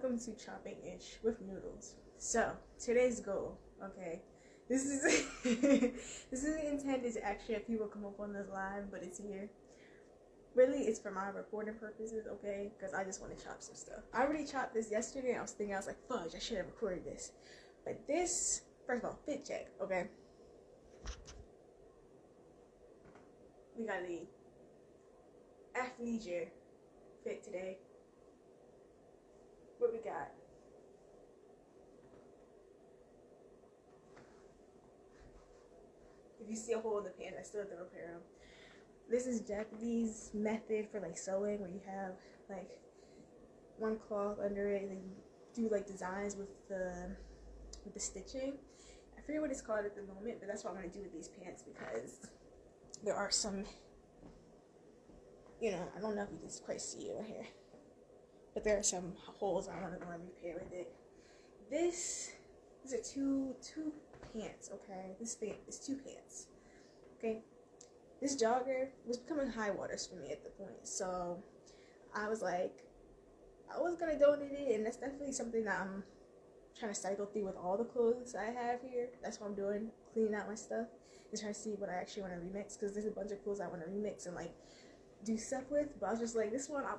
welcome to Chopping Ish with Noodles. So, today's goal, okay, this is this isn't intended to actually have people come up on this live, but it's here. Really, it's for my recording purposes, okay, because I just want to chop some stuff. I already chopped this yesterday, and I was like, fudge, I should have recorded this. But this, first of all, fit check, okay? We got the athleisure fit today. What we got? If you see a hole in the pants, I still have to repair them. This is Japanese method for like sewing, where you have like one cloth under it, and then you do like designs with the stitching. I forget what it's called at the moment, but that's what I'm gonna do with these pants because there are some, I don't know if you can quite see it right here, but there are some holes I want to repair with it. These are two pants, okay? This thing is two pants, okay? This jogger was becoming high waters for me at the point, so I was like, I was gonna donate it, and that's definitely something that I'm trying to cycle through with all the clothes I have here. That's what I'm doing, cleaning out my stuff and trying to see what I actually want to remix, because there's a bunch of clothes I want to remix and like do stuff with. But I was just like, this one, I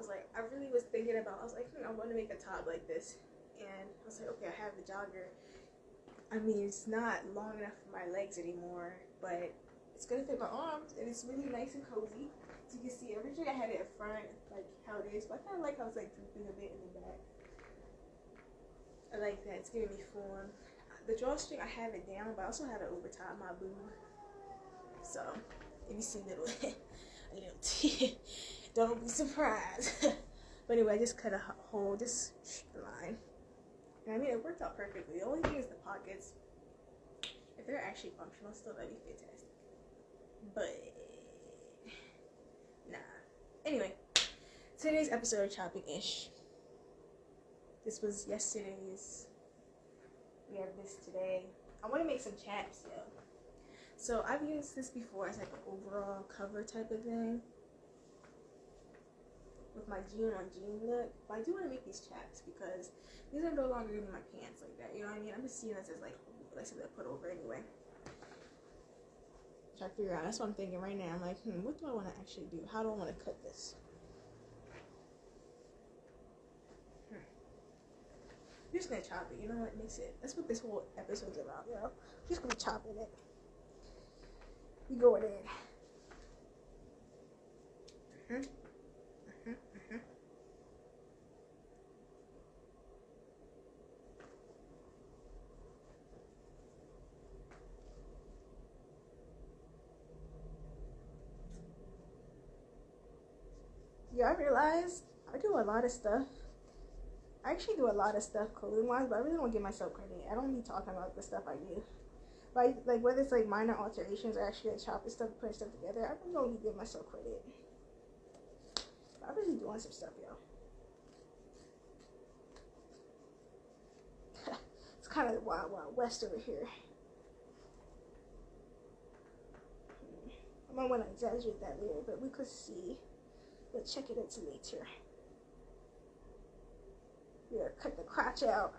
really was thinking about, I was like, I want to make a top like this, and I was like, okay, I have the jogger. I mean, it's not long enough for my legs anymore, but it's gonna fit my arms, and it's really nice and cozy. So you can see, originally I had it up front, like how it is, but I kind of like how it's like drooping a bit in the back. I like that, it's giving me form. The drawstring, I have it down, but I also have it over top my boob. So, if you see a little T, don't be surprised. But anyway, I just cut a hole, just the line. And I mean, it worked out perfectly. The only thing is the pockets. If they're actually functional still, that'd be fantastic. But, nah. Anyway, today's episode of Chopping Ish. This was yesterday's. We have this today. I want to make some chaps, yo. So I've used this before as like an overall cover type of thing with my jean on jean look. But I do want to make these chaps because these are no longer going to be my pants like that. You know what I mean? I'm just seeing this as like something to put over anyway. Try to figure out. That's what I'm thinking right now. I'm like, what do I want to actually do? How do I want to cut this? I'm just gonna chop it. You know what? Mix it. That's what this whole episode's about, yo. I'm just gonna chop it. We going in. Yeah, I realized I do a lot of stuff. I actually do a lot of stuff clothing-wise, but I really don't give myself credit. I don't be talking about the stuff I do. Like whether it's like minor alterations or actually like chopping stuff, putting stuff together, I really don't give myself credit. But I'm really doing some stuff, yo. It's kind of wild west over here. I might want to exaggerate that later, but we could see. We'll check it into later. We're gonna cut the crotch out.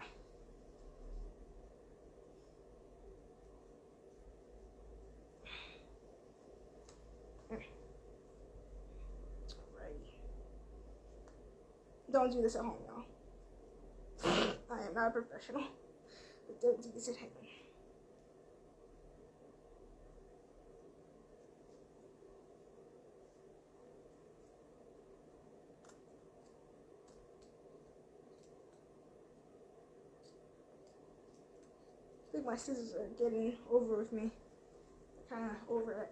Alrighty. Don't do this at home, y'all. I am not a professional, but don't do this at home. I think my scissors are getting over with me. Kind of over it.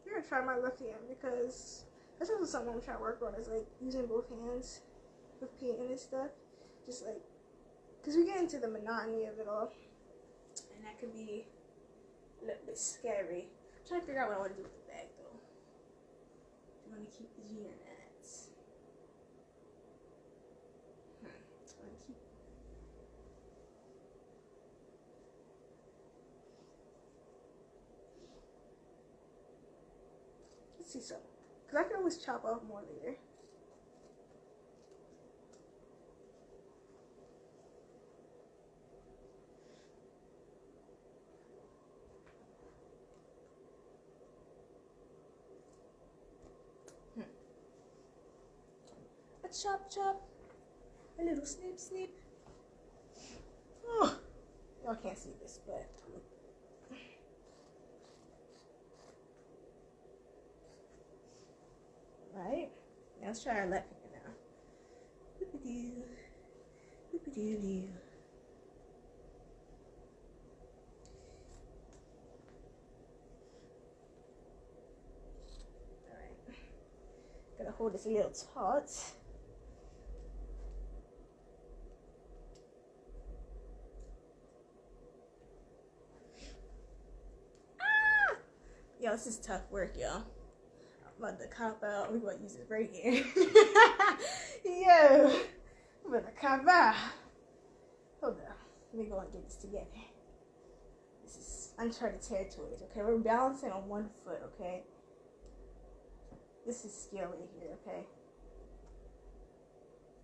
I'm gonna try my left hand because that's also something I'm trying to work on, is like using both hands with painting and stuff. Just like, because we get into the monotony of it all, and that could be a little bit scary. I'm trying to figure out what I want to do with the bag though. Do I want to keep the jean or not? See some. Because I can always chop off more later. A chop chop. A little snip snip. Oh, y'all can't see this, but right. Now let's try our left finger now. Whoop-a-doo. Whoop-a-doo-doo. Alright. Gotta hold this a little taut. Ah! Yo, this is tough work, y'all. I'm about to cop out. We're going to use it right here. Yo, I'm about to cop out. Hold on. Let me go and get this together. This is uncharted territories, okay? We're balancing on one foot, okay? This is skill right here, okay?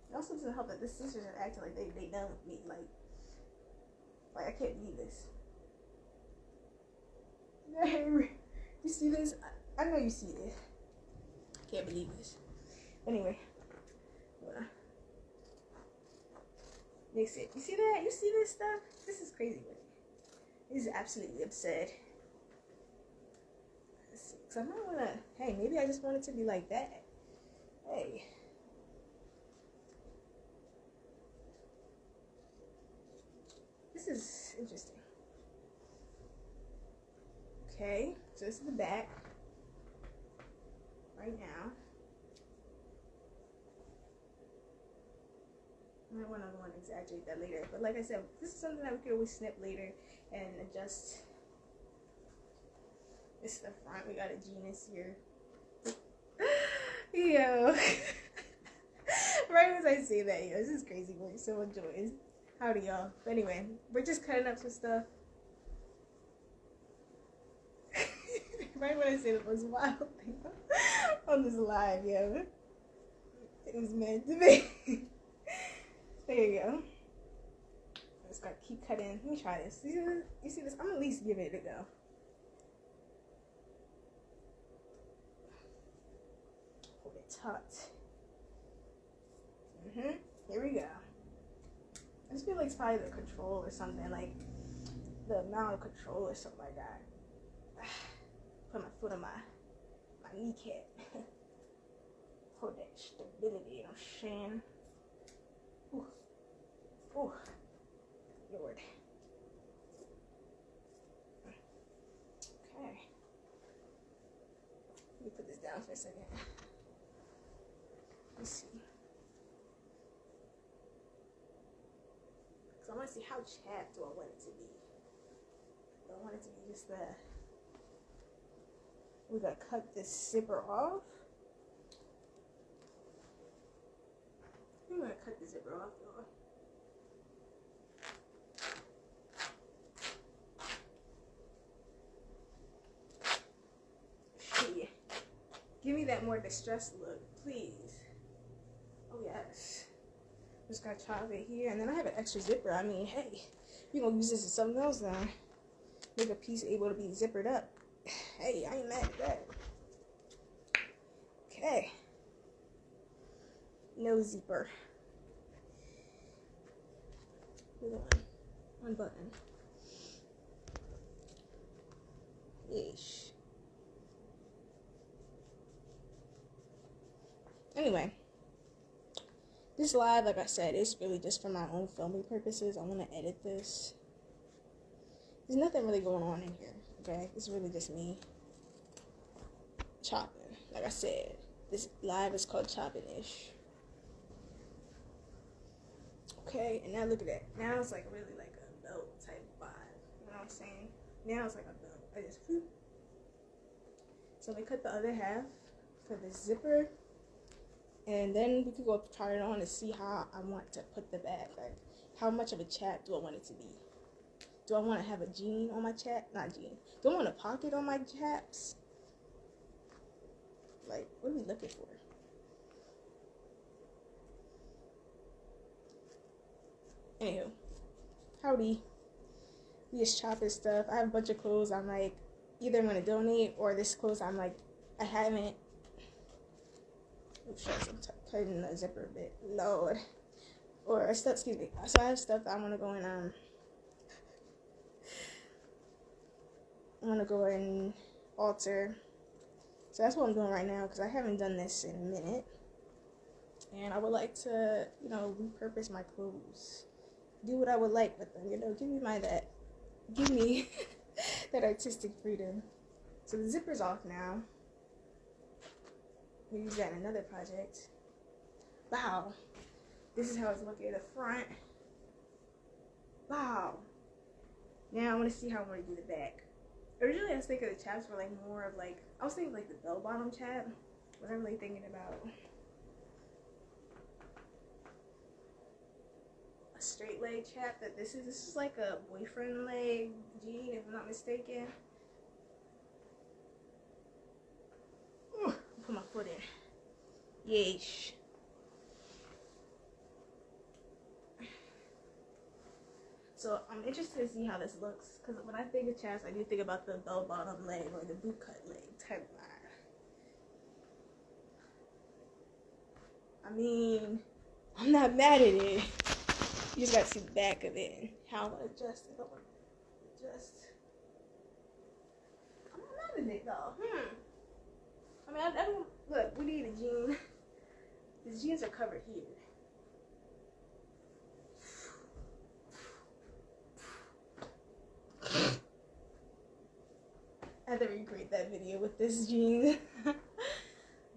It also doesn't help that the sisters are acting like they done with me. Like I can't believe this. You see this? I know you see this. Can't believe this. Anyway, mix it. You see that? You see this stuff? This is crazy. This is absolutely absurd. Let's see. Cause I might wanna. Hey, maybe I just want it to be like that. Hey. This is interesting. Okay, so this is the back. Right now. I might want to exaggerate that later. But like I said, this is something that we could always snip later and adjust. This is the front. We got a genius here. Yo. Right as I say that, yo, this is crazy work. So enjoy it. Howdy, y'all. But anyway, we're just cutting up some stuff. Right when I say the most wild thing on this live, yo. It was meant to be. There you go. I just gotta keep cutting. Let me try this. You see this? I'm gonna at least give it a go. Hold it taut. Here we go. I just feel like it's probably the control or something, like the amount of control or something like that. Put my foot on my kneecap. Hold that stability, you know what I'm saying? Ooh. Ooh. Lord. Okay. Let me put this down for a second. Let's see. Because I want to see how chapped do I want it to be. Do I want it to be just the... We gotta cut this zipper off. I'm gonna cut the zipper off, y'all. Shit. Give me that more distressed look, please. Oh yes. Just gotta chop it here, and then I have an extra zipper. I mean, hey, we gonna use this as something else now. Make a piece able to be zippered up. Hey, I ain't mad at that. Okay. No zipper. Hold on. One button. Ish. Anyway. This live, like I said, is really just for my own filming purposes. I want to edit this. There's nothing really going on in here. Okay, it's really just me chopping. Like I said, this live is called Choppin-ish. Okay, and now look at that. Now it's like really like a belt type vibe. You know what I'm saying? Now it's like a belt. I just whoop. So we cut the other half for the zipper, and then we could go try it on and see how I want to put the back. Like, how much of a chap do I want it to be? Do I want to have a jean on my chap? Not jean. Do I want a pocket on my chaps? Like, what are we looking for? Anywho, howdy. We just chopping stuff. I have a bunch of clothes I'm like, either I'm going to donate, or this clothes I'm like, I haven't. Oops, I'm cutting the zipper a bit. Lord. Or stuff, excuse me. So I have stuff that I want to go and alter. So that's what I'm doing right now, because I haven't done this in a minute. And I would like to, repurpose my clothes. Do what I would like with them, give me that artistic freedom. So the zipper's off now. We'll use that in another project. Wow. This is how it's looking at the front. Wow. Now I want to see how I'm going to do the back. Originally I was thinking the chaps were like more of like, I was thinking like the bell bottom chap. But I'm really thinking about a straight leg chap. That this is like a boyfriend leg jean, if I'm not mistaken. Put my foot in. Yeesh. So I'm interested to see how this looks, because when I think of chaps, I do think about the bell bottom leg or the boot cut leg type line. I mean, I'm not mad at it. You just gotta see the back of it and how I'm gonna adjust it. I'm not mad at it though. I mean, I don't look. We need a jean. The jeans are covered here. I had to recreate that video with this jean. But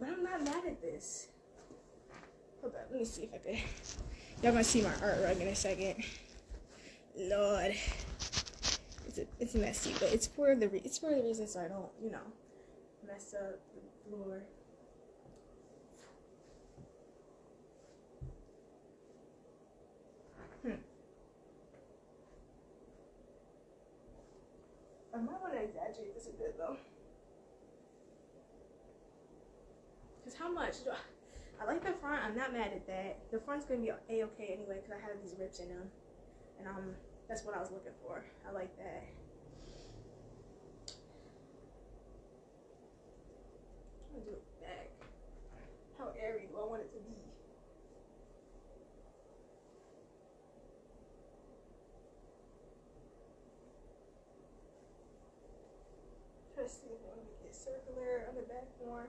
I'm not mad at this. Hold on, let me see if I could. Y'all gonna see my artwork in a second. Lord. It's messy, but it's for the reason so I don't, mess up the floor. I might want to exaggerate this a bit though. Because how much? I like the front. I'm not mad at that. The front's going to be a-okay anyway because I have these rips in them. And that's what I was looking for. I like that. I'm going to do it back. How airy do I want it to be? Try to see if I want to make it circular on the back more.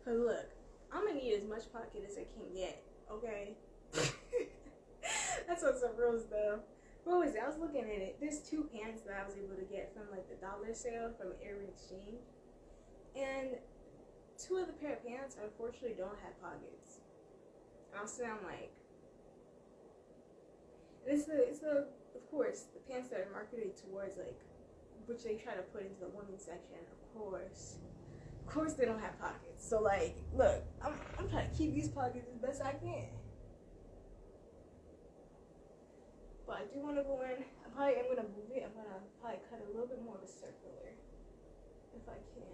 Cause look, I'm gonna need as much pocket as I can get, okay? That's what's some real stuff. What was it? I was looking at it. There's 2 pants that I was able to get from like the dollar sale from Air Exchange. And 2 of the pair of pants unfortunately don't have pockets. And I'm like, it's the of course the pants that are marketed towards like, which they try to put into the women's section, of course they don't have pockets. So like, look, I'm trying to keep these pockets as best I can. But I do want to go in. I probably am gonna move it. I'm gonna probably cut it a little bit more of a circular, if I can.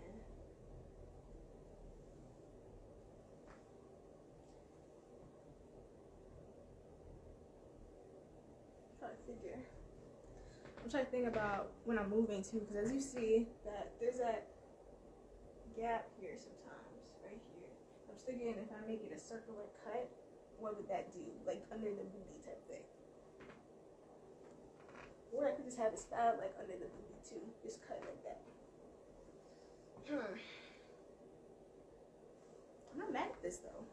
I'm trying to think about when I'm moving too, because as you see, that there's that gap here sometimes, right here. I'm thinking if I make it a circular cut, what would that do? Like under the booty type thing. Or I could just have it styled like under the booty too, just cut like that. I'm not mad at this though.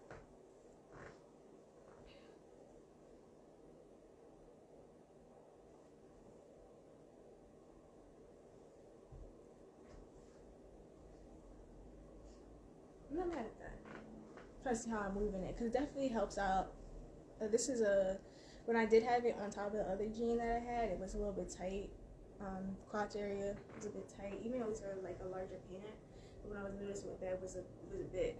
I'm not mad at that. Try to see how I'm moving it, because it definitely helps out. This is when I did have it on top of the other jean that I had, it was a little bit tight. Crotch area was a bit tight, even though it's like a larger pant. But when I was noticing with that, it was a bit.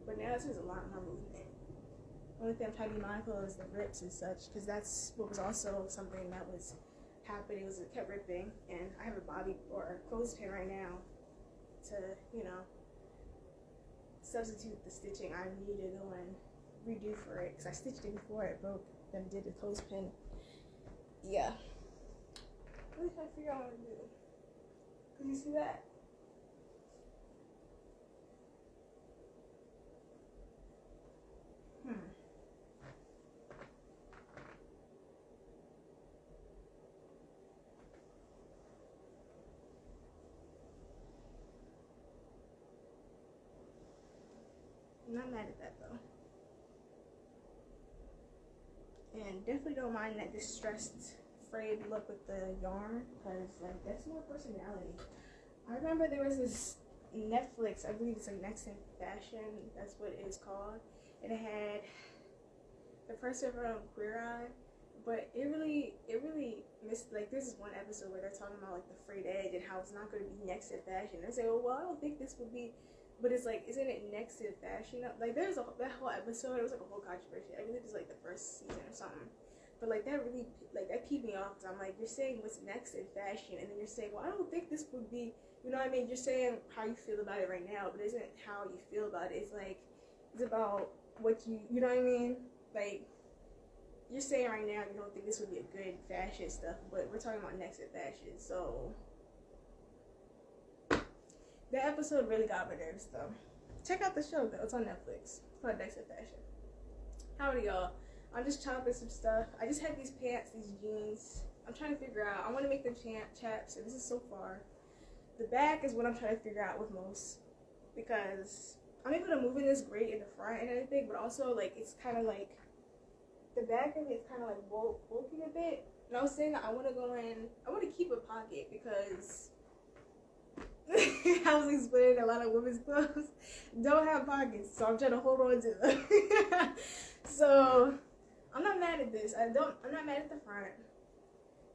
But now this is a lot more movement. Only thing I'm trying to be mindful is the rips and such, because that's what was also something that was happened. It kept ripping, and I have a bobby or a clothespin right now to, you know, substitute the stitching I need to go and redo for it, because I stitched it before it broke, then did the clothespin. Yeah. What did I figure out what to do? Can you see that? I'm not mad at that though. And definitely don't mind that distressed, frayed look with the yarn, because like that's more personality. I remember there was this Netflix, I believe it's like Next in Fashion, that's what it is called, and it had the person from Queer Eye, but it really missed, like there's this one episode where they're talking about like the frayed edge and how it's not going to be Next in Fashion. They say, well, I don't think this would be. But it's like, isn't it Next in Fashion? Like, that whole episode, it was like a whole controversy. I believe it was like the first season or something. But like, that really, like, that peed me off. Because I'm like, you're saying what's next in fashion, and then you're saying, well, I don't think this would be, you know what I mean? You're saying how you feel about it right now, but it isn't how you feel about it. It's like, it's about what you know what I mean? Like, you're saying right now you don't think this would be a good fashion stuff, but we're talking about next in fashion, so. That episode really got my nerves though. Check out the show though, it's on Netflix. It's called Next in Fashion. Howdy y'all. I'm just chopping some stuff. I just have these pants, these jeans. I'm trying to figure out, I want to make them chaps, and this is so far. The back is what I'm trying to figure out with most, because I'm able to move in this great in the front and everything, but also like it's kind of like, the back of it is kind of like bulky a bit. And I was saying that I want to keep a pocket, because I was explaining a lot of women's clothes don't have pockets, so I'm trying to hold on to them. So I'm not mad at this. I'm not mad at the front.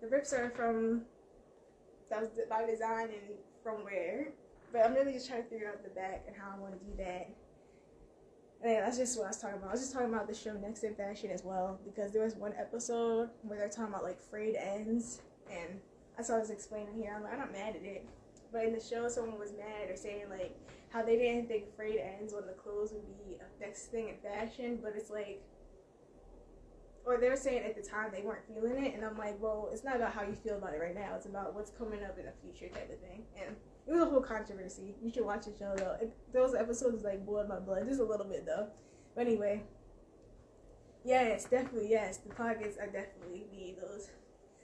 The rips are that was by design and from wear, but I'm really just trying to figure out the back and how I want to do that. And yeah, that's just what I was talking about. I was just talking about the show Next in Fashion as well, because there was one episode where they're talking about like frayed ends, and that's what I was explaining here. I'm like, I'm not mad at it. But in the show, someone was mad or saying like how they didn't think frayed ends on the clothes would be a next thing in fashion, but it's like, or they were saying at the time they weren't feeling it, and I'm like, well, it's not about how you feel about it right now. It's about what's coming up in the future type of thing. And it was a whole controversy. You should watch the show though. Those episodes like boiled my blood just a little bit though. But anyway, yes, definitely yes. The pockets I definitely need those.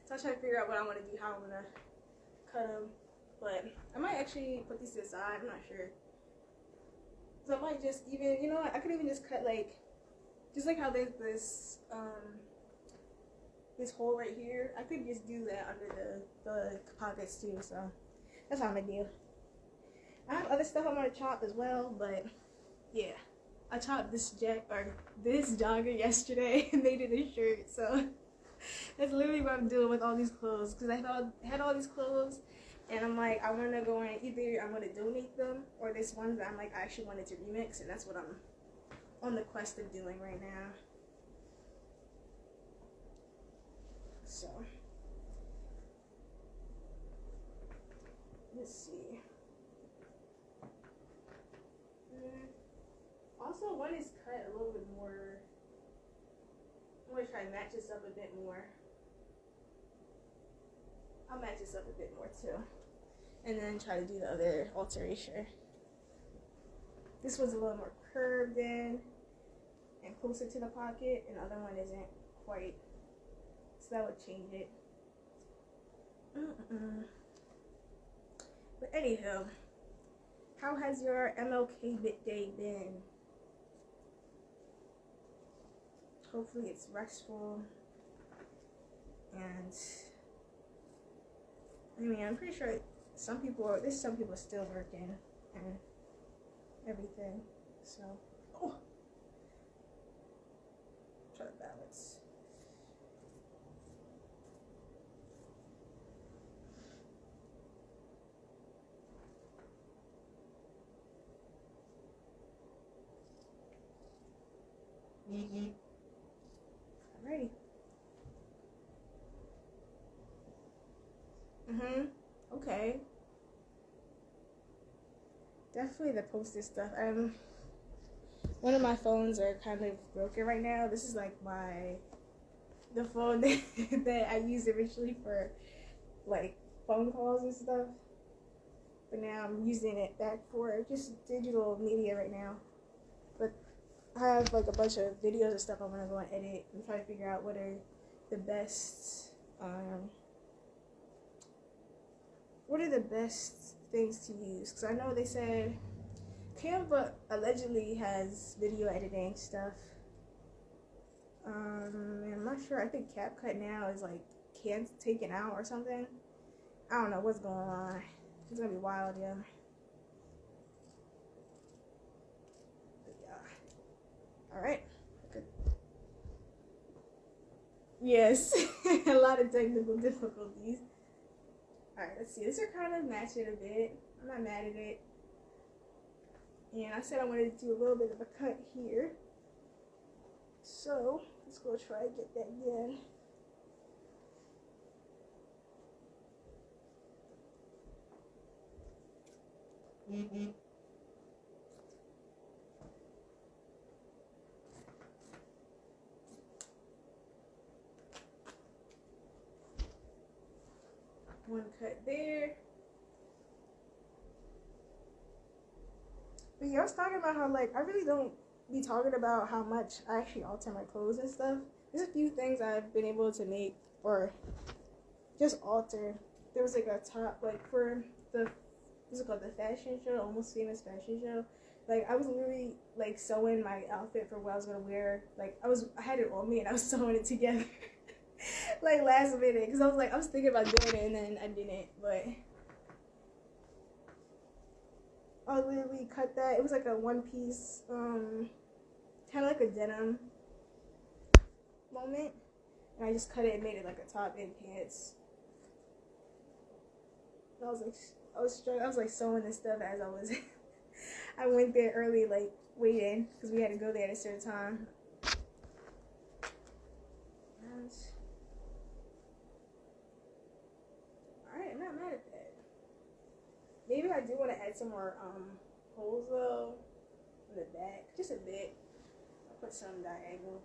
So I'm trying to figure out what I want to do, how I'm gonna cut them. But I might actually put these to the side. I'm not sure. So I might just even, you know what? I could even just cut like, just like how there's this hole right here. I could just do that under the pockets too. So that's what I'm gonna do. I have other stuff I'm gonna chop as well, but yeah, I chopped this jogger yesterday and made it a shirt. So that's literally what I'm doing with all these clothes, because I had all these clothes. And I'm like, I want to go in, either I'm going to donate them, or this one that I'm like, I actually wanted to remix, and that's what I'm on the quest of doing right now. So, let's see. Also, one is cut a little bit more. I'm going to try to match this up a bit more. I'll match this up a bit more too, and then try to do the other alteration. This one's a little more curved in and closer to the pocket, and the other one isn't quite, so that would change it. But anywho, how has your MLK day been? Hopefully it's restful, and I mean, I'm pretty sure there's some people still working and everything, so, try to balance. Alrighty. definitely the posted stuff. One of my phones are kind of broken right now. This is like the phone that I used originally for like phone calls and stuff. But now I'm using it back for just digital media right now. But I have like a bunch of videos and stuff I want to go and edit and try to figure out what are the best things to use. Because I know they said Canva allegedly has video editing stuff. And I'm not sure. I think CapCut now is like taken out or something. I don't know what's going on. It's gonna be wild, yeah. But yeah. All right. Good. Yes, a lot of technical difficulties. All right. Let's see. These are kind of matching a bit. I'm not mad at it. And I said I wanted to do a little bit of a cut here. So let's go try to get that again. One cut there. But yeah, I was talking about how like I really don't be talking about how much I actually alter my clothes and stuff. There's a few things I've been able to make or just alter. There was like a top like for the what's it called, the fashion show, Almost Famous fashion show. Like I was literally like sewing my outfit for what I was gonna wear. Like I had it on me and I was sewing it together like last minute because I was thinking about doing it and then I didn't. But I literally cut that. It was like a one piece, kind of like a denim moment, and I just cut it and made it like a top and pants. I was like sewing this stuff as I was. I went there early, like waiting because we had to go there at a certain time. Alright, I'm not mad at that. Maybe I do want to add some more holes though in the back, just a bit. I'll put some diagonal.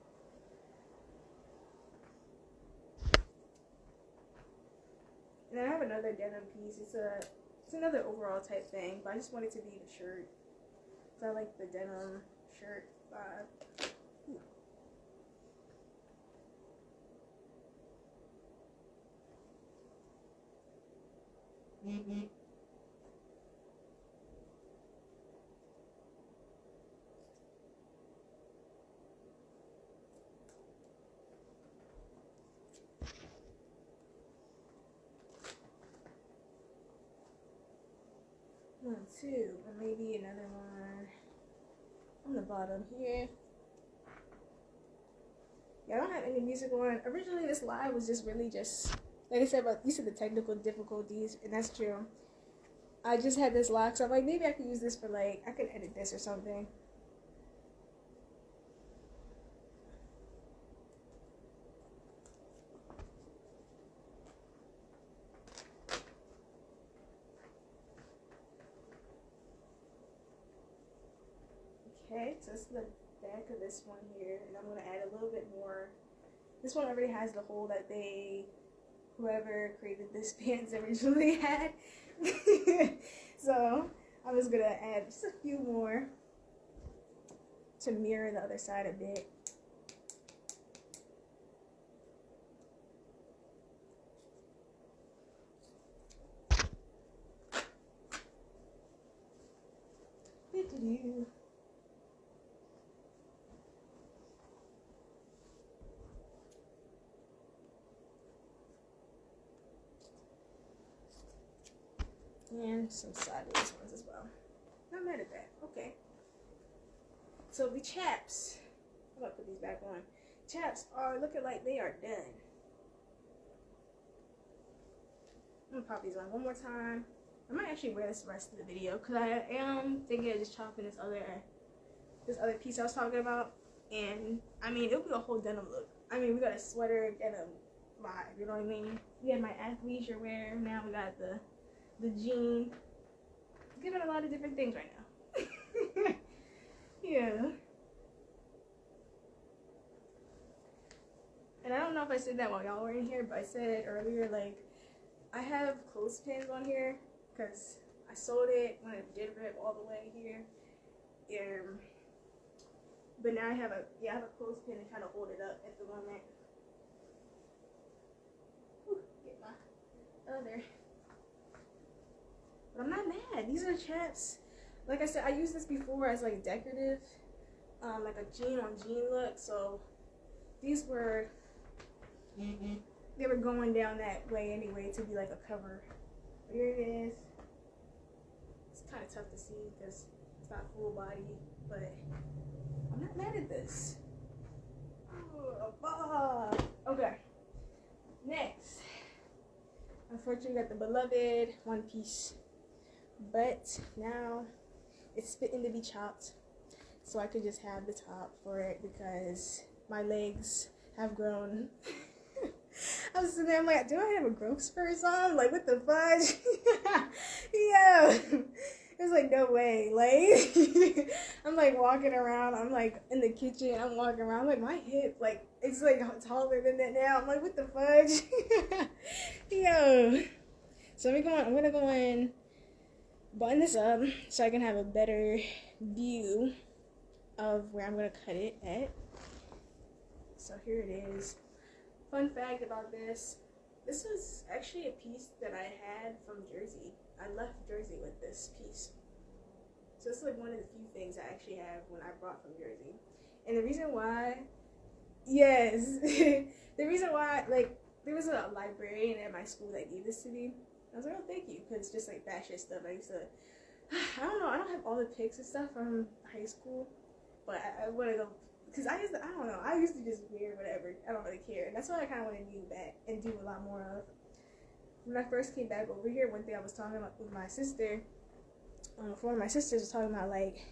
And then I have another denim piece. It's another overall type thing, but I just want it to be the shirt. So I like the denim shirt vibe. One, two, and maybe another one on the bottom here. Yeah, I don't have any music on. Originally, this live was just really just, like I said, about these are the technical difficulties, and that's true. I just had this lock, so I'm like, maybe I could use this for like, I could edit this or something. Okay, so this is the back of this one here, and I'm going to add a little bit more. This one already has the hole that whoever created this pants originally had. So I'm just going to add just a few more to mirror the other side a bit. And some sideways ones as well. Not mad at that. Okay. So the chaps, I'm gonna put these back on. Chaps are looking like they are done. I'm gonna pop these on one more time. I might actually wear this the rest of the video because I am thinking of just chopping this other piece I was talking about. And I mean, it'll be a whole denim look. I mean, we got a sweater denim vibe, you know what I mean? We had my athleisure wear, now we got the jean. Giving a lot of different things right now. Yeah. And I don't know if I said that while y'all were in here, but I said earlier, like, I have clothespins on here because I sold it when it did rip all the way here. But now I have a clothespin to kind of hold it up at the moment. Whew, get my other. But I'm not mad. These are chaps. Like I said, I used this before as like decorative, like a jean on jean look. So these were, they were going down that way anyway to be like a cover. But here it is. It's kind of tough to see because it's not full body, but I'm not mad at this. Okay. Next. Unfortunately, we got the beloved one piece. But now it's fitting to be chopped. So I could just have the top for it because my legs have grown. I was sitting there, I'm like, do I have a growth spurs on? Like, what the fudge? Yeah. It's like, no way. Like, I'm like walking around. I'm like in the kitchen. I'm walking around. I'm like, my hip, like, it's like taller than that now. I'm like, what the fudge? Yo. So I'm going to go in, button this up so I can have a better view of where I'm going to cut it at. So here it is. Fun fact about this. This was actually a piece that I had from Jersey. I left Jersey with this piece. So it's like one of the few things I actually have when I brought from Jersey. And the reason why, yes, the reason why, like, there was a librarian at my school that gave this to me. I was like, oh, thank you, because it's just like fashion stuff. I used to, I don't know, I don't have all the pics and stuff from high school, but I want to go, because I used to just wear whatever. I don't really care. And that's what I kind of want to do back and do a lot more of. When I first came back over here, one thing I was talking about with my sister, one of my sisters was talking about, like,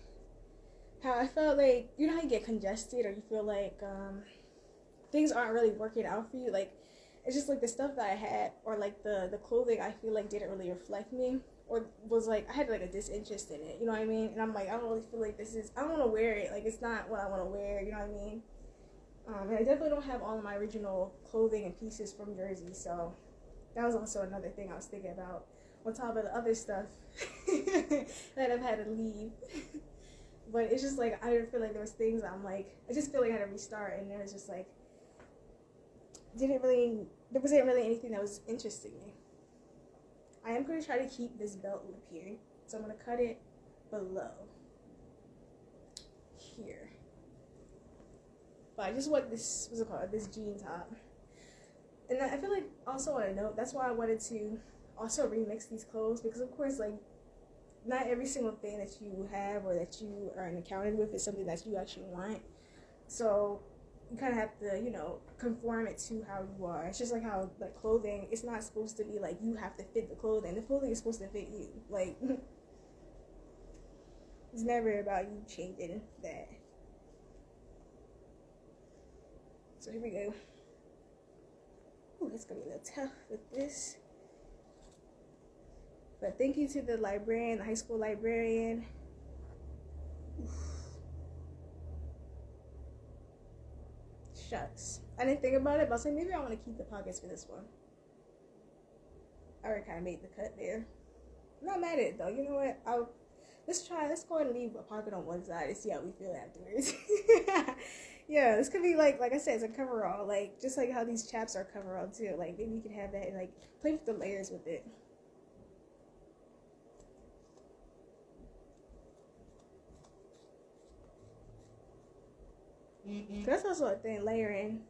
how I felt like, you know how you get congested or you feel like things aren't really working out for you? Like, it's just like the stuff that I had or like the clothing I feel like didn't really reflect me or was like, I had like a disinterest in it, you know what I mean? And I'm like, I don't really feel like I don't want to wear it. Like, it's not what I want to wear, you know what I mean? And I definitely don't have all of my original clothing and pieces from Jersey, so that was also another thing I was thinking about, on top of the other stuff that I've had to leave. But it's just like, I didn't feel like there was things I'm like, I just feel like I had to restart, and it was just like, there wasn't really anything that was interesting me. I am going to try to keep this belt loop here, so I'm going to cut it below here. But I just want this, what's it called, this jean top. And I feel like also on a note, that's why I wanted to also remix these clothes, because of course, like, not every single thing that you have or that you are encountered with is something that you actually want. So you kind of have to, you know, conform it to how you are. It's just like how, like, clothing, it's not supposed to be like you have to fit the clothing. The clothing is supposed to fit you. Like, it's never about you changing that. So here we go. Ooh, it's gonna be a little tough with this. But thank you to the librarian, the high school librarian. Oof. Shucks. I didn't think about it, but I was like, maybe I want to keep the pockets for this one. I already kind of made the cut there. I'm not mad at it though. You know what? Let's go ahead and leave a pocket on one side and see how we feel afterwards. Yeah, this could be like I said, it's a coverall. Like, just like how these chaps are coverall too. Like, maybe you can have that and like play with the layers with it. So that's also a thing, layering.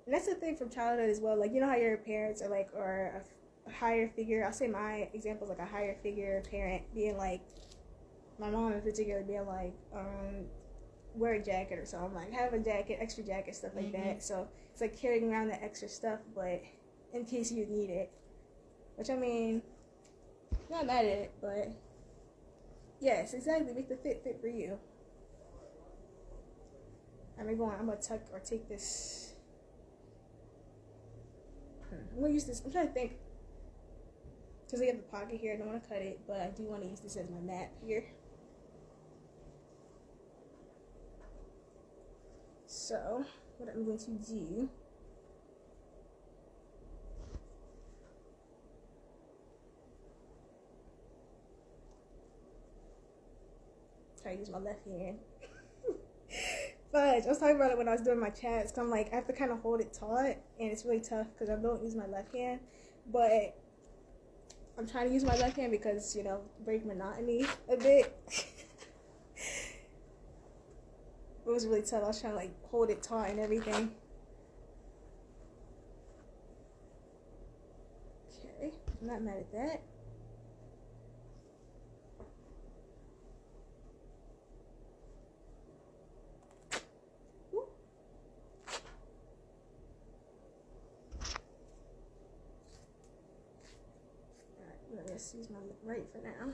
And that's the thing from childhood as well. Like, you know how your parents are like, or a higher figure. I'll say my example is like a higher figure parent being like, my mom in particular being like, wear a jacket or something. Like, have a jacket, extra jacket, stuff like that. So it's like carrying around the extra stuff, but in case you need it. Which, I mean, not mad at it, but yes, exactly. Make the fit for you. I'm gonna tuck or take this. I'm gonna use this. I'm trying to think. Because I have the pocket here, I don't want to cut it, but I do want to use this as my mat here. So what I'm going to do, try to use my left hand. But I was talking about it when I was doing my chats, because I'm like, I have to kind of hold it taut, and it's really tough because I don't use my left hand. But I'm trying to use my left hand because, you know, break monotony a bit. It was really tough. I was trying to like hold it taut and everything. Okay, I'm not mad at that. Let's use my right for now.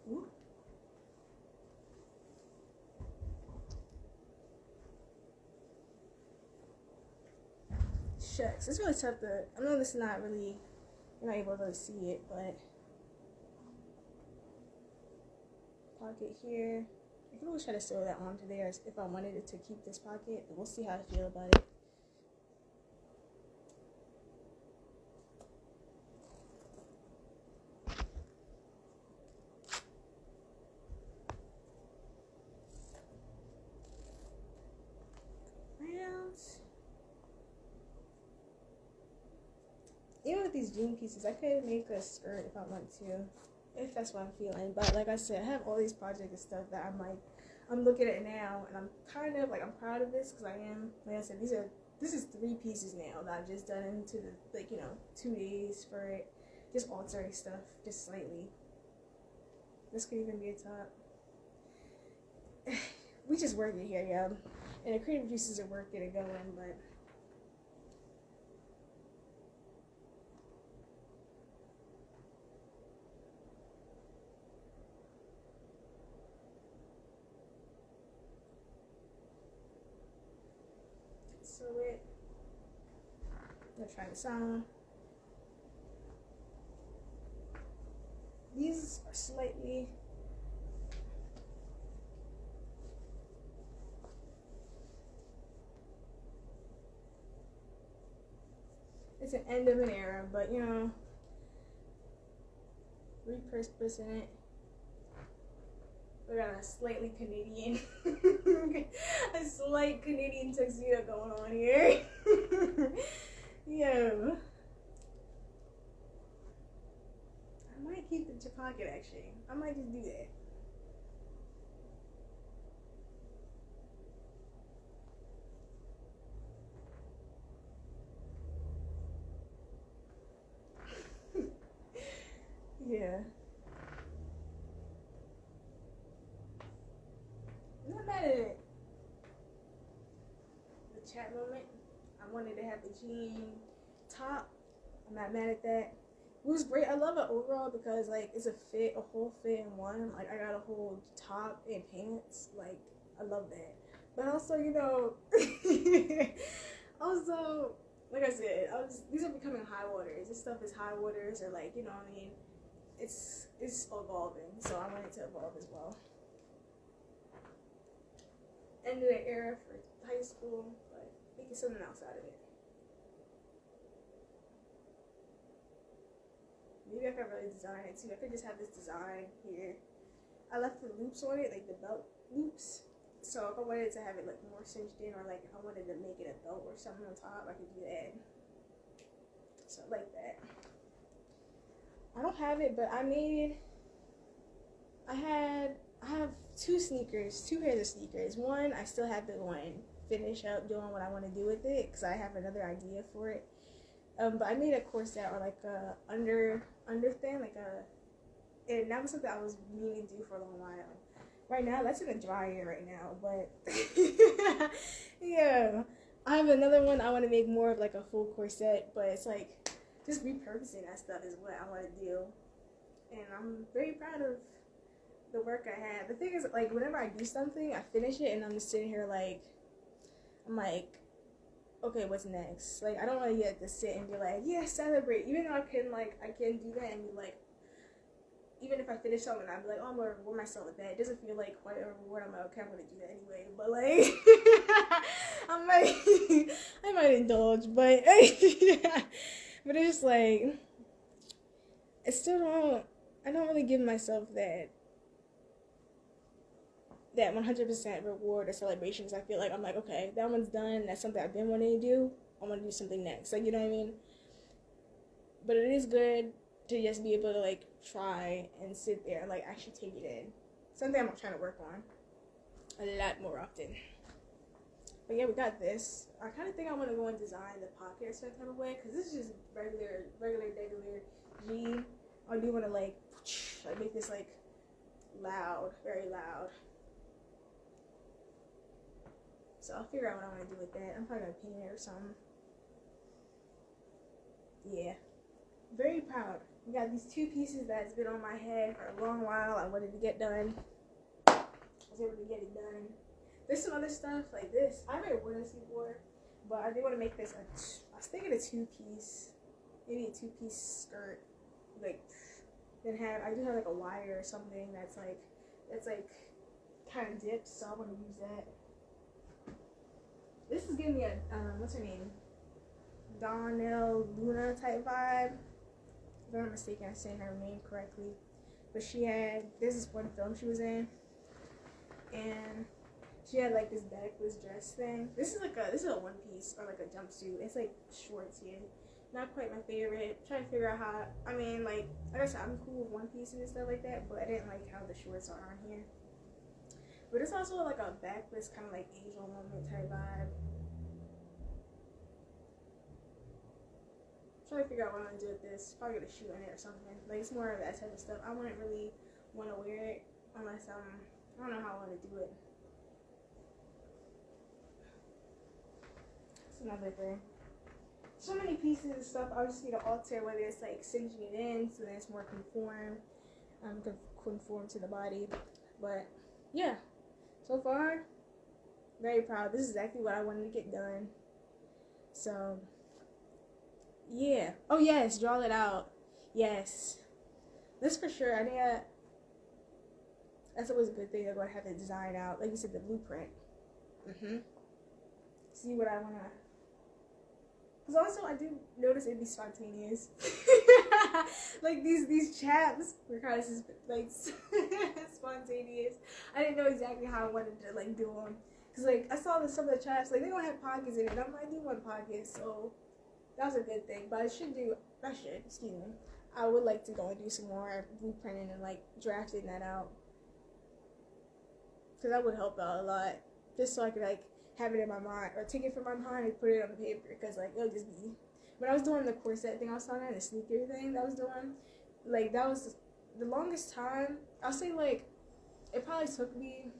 Ooh. Shucks, it's really tough to, I know this is not really, you're not able to really see it, but pocket here. I can always try to sew that onto there if I wanted it to keep this pocket, but we'll see how I feel about it. Even with these jean pieces, I could make a skirt if I want to, if that's what I'm feeling. But like I said, I have all these projects and stuff that I'm looking at now, and I'm kind of like, I'm proud of this because I am, like I said, this is 3 pieces now that I've just done into the, like, you know, 2 days for it, just altering stuff just slightly. This could even be a top. We just work it here, yeah. And the creative juices are worth getting going, but sew it. I'm gonna try this on. These are slightly, it's an end of an era, but you know, repurposing it. We got a slightly Canadian, a slight Canadian tuxedo going on here. Yeah. I might keep the pocket actually. I might just do that. Yeah. I'm not mad at it. The chat moment, I wanted to have the jean top. I'm not mad at that. It was great. I love it overall because like it's a fit, a whole fit in one. Like I got a whole top and pants. Like I love that. But also, you know, also like I said, these are becoming high waters. This stuff is high waters, or like, you know what I mean. It's evolving, so I want it to evolve as well. End of the era for high school, but making something else out of it. Maybe I could really design it too. I could just have this design here. I left the loops on it, like the belt loops. So if I wanted to have it like more cinched in, or like if I wanted to make it a belt or something on top, I could do that. So like that. I don't have it, but I have 2 sneakers, 2 pairs of sneakers. One, I still have to go and finish up doing what I want to do with it because I have another idea for it. But I made a corset, or like a under thing, like and that was something I was meaning to do for a long while. Right now, that's in a dryer right now, but yeah. I have another one I want to make more of like a full corset, but it's like just repurposing that stuff is what I want to do. And I'm very proud of the work I had. The thing is, like, whenever I do something, I finish it and I'm just sitting here like, I'm like, okay, what's next? Like, I don't want to get to sit and be like, yeah, celebrate. Even though I can do that and be like, even if I finish something, I'd be like, oh, I'm going to reward myself with that. It doesn't feel like quite a reward. I'm like, okay, I'm going to do that anyway. But, like, I might indulge, but, but it's just like, I don't really give myself that 100% reward or celebration, because I feel like I'm like, okay, that one's done. That's something I've been wanting to do. I want to do something next. Like, you know what I mean? But it is good to just be able to, like, try and sit there and, like, actually take it in. Something I'm trying to work on a lot more often. But yeah, we got this. I kind of think I want to go and design the pocket a certain type of way, because this is just regular G. I do want to, like make this, like, loud, very loud. So I'll figure out what I want to do with that. I'm probably going to paint it or something. Yeah. Very proud. We got these two pieces that's been on my head for a long while. I wanted to get done. I was able to get it done. There's some other stuff like this. I haven't worn this before, but I did want to make this I was thinking a two-piece, maybe a two-piece skirt. Like, then I do have like a wire or something that's like kind of dipped, so I want to use that. This is giving me a what's her name? Donnell Luna type vibe. If I'm not mistaken, I'm saying her name correctly. But this is one film she was in, and she had like this backless dress thing. This is a one piece or like a jumpsuit. It's like shorts here. Not quite my favorite. I'm trying to figure out how. I mean, like I said, I'm cool with one pieces and stuff like that, but I didn't like how the shorts are on here. But it's also like a backless kind of like Asian woman type vibe. Trying to figure out what I'm gonna do with this. Probably gonna shoot on it or something. Like, it's more of that type of stuff. I wouldn't really want to wear it unless I don't know how I want to do it. That's another thing. So many pieces of stuff I just need to alter, whether it's like cinching it in so that it's more conform to the body. But yeah, so far, very proud. This is exactly what I wanted to get done. So yeah. Oh yes, draw it out. Yes. This for sure. I think that's always a good thing. I'm going to have it designed out. Like you said, the blueprint. See what I want to. Because also, I do notice it'd be spontaneous. Like, these chaps were kind of, like, spontaneous. I didn't know exactly how I wanted to, like, do them. Because, like, I saw that some of the chaps, like, they don't have pockets in it. I'm like, I do want pockets, so that was a good thing. But I would like to go and do some more blueprinting and, like, drafting that out. Because that would help out a lot. Just so I could, like, have it in my mind, or take it from my mind and put it on the paper, because, like, it'll just be, when I was doing the corset thing I was talking about, the sneaker thing that I was doing, like, that was the longest time. I'll say, like, it probably took me,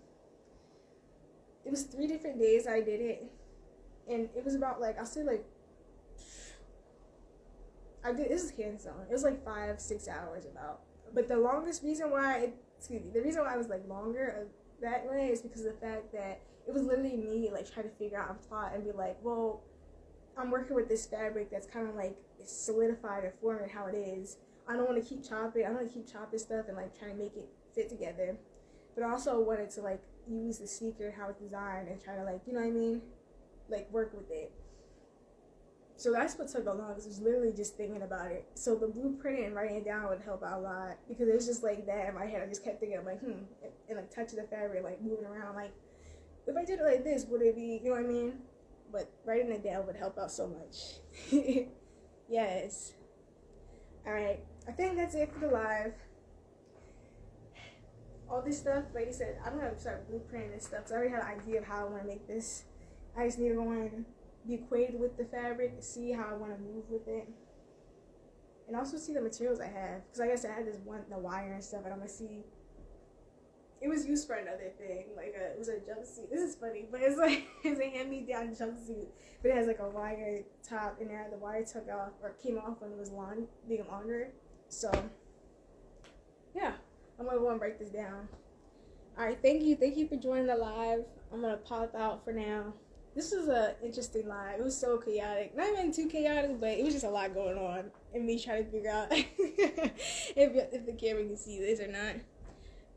it was 3 different days I did it, and it was about, like, I'll say, like, this is hands-on, it was, like, 5-6 hours about, but the reason why I was, like, longer that way is because of the fact that it was literally me, like, trying to figure out a plot and be like, well, I'm working with this fabric that's kind of, like, it's solidified and forming how it is. I don't want to keep chopping. I don't want to keep chopping stuff and, like, trying to make it fit together. But I also wanted to, like, use the sneaker, how it's designed, and try to, like, you know what I mean? Like, work with it. So that's what took a long. It was literally just thinking about it. So the blueprinting and writing it down would help out a lot, because it was just, like, that in my head. I just kept thinking, I'm like, and, like, touching the fabric, like, moving around, like, if I did it like this, would it be, you know what I mean? But writing it down would help out so much. Yes. Alright. I think that's it for the live. All this stuff, like I said, I'm going to start blueprinting this stuff, because I already had an idea of how I want to make this. I just need to go and be acquainted with the fabric, see how I want to move with it. And also see the materials I have. Because like I said, I had the wire and stuff, and I'm going to see. It was used for another thing, like it was a jumpsuit. This is funny, but it's like, it's a hand-me-down jumpsuit, but it has like a wire top in there. The wire took off, or came off when it was being laundered. So, yeah, I'm gonna go and break this down. All right, thank you for joining the live. I'm gonna pop out for now. This was a interesting live. It was so chaotic. Not even too chaotic, but it was just a lot going on. And me trying to figure out if the camera can see this or not.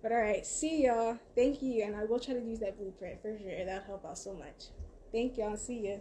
But alright, see y'all. Thank you. And I will try to use that blueprint for sure. That'll help out so much. Thank y'all. See ya.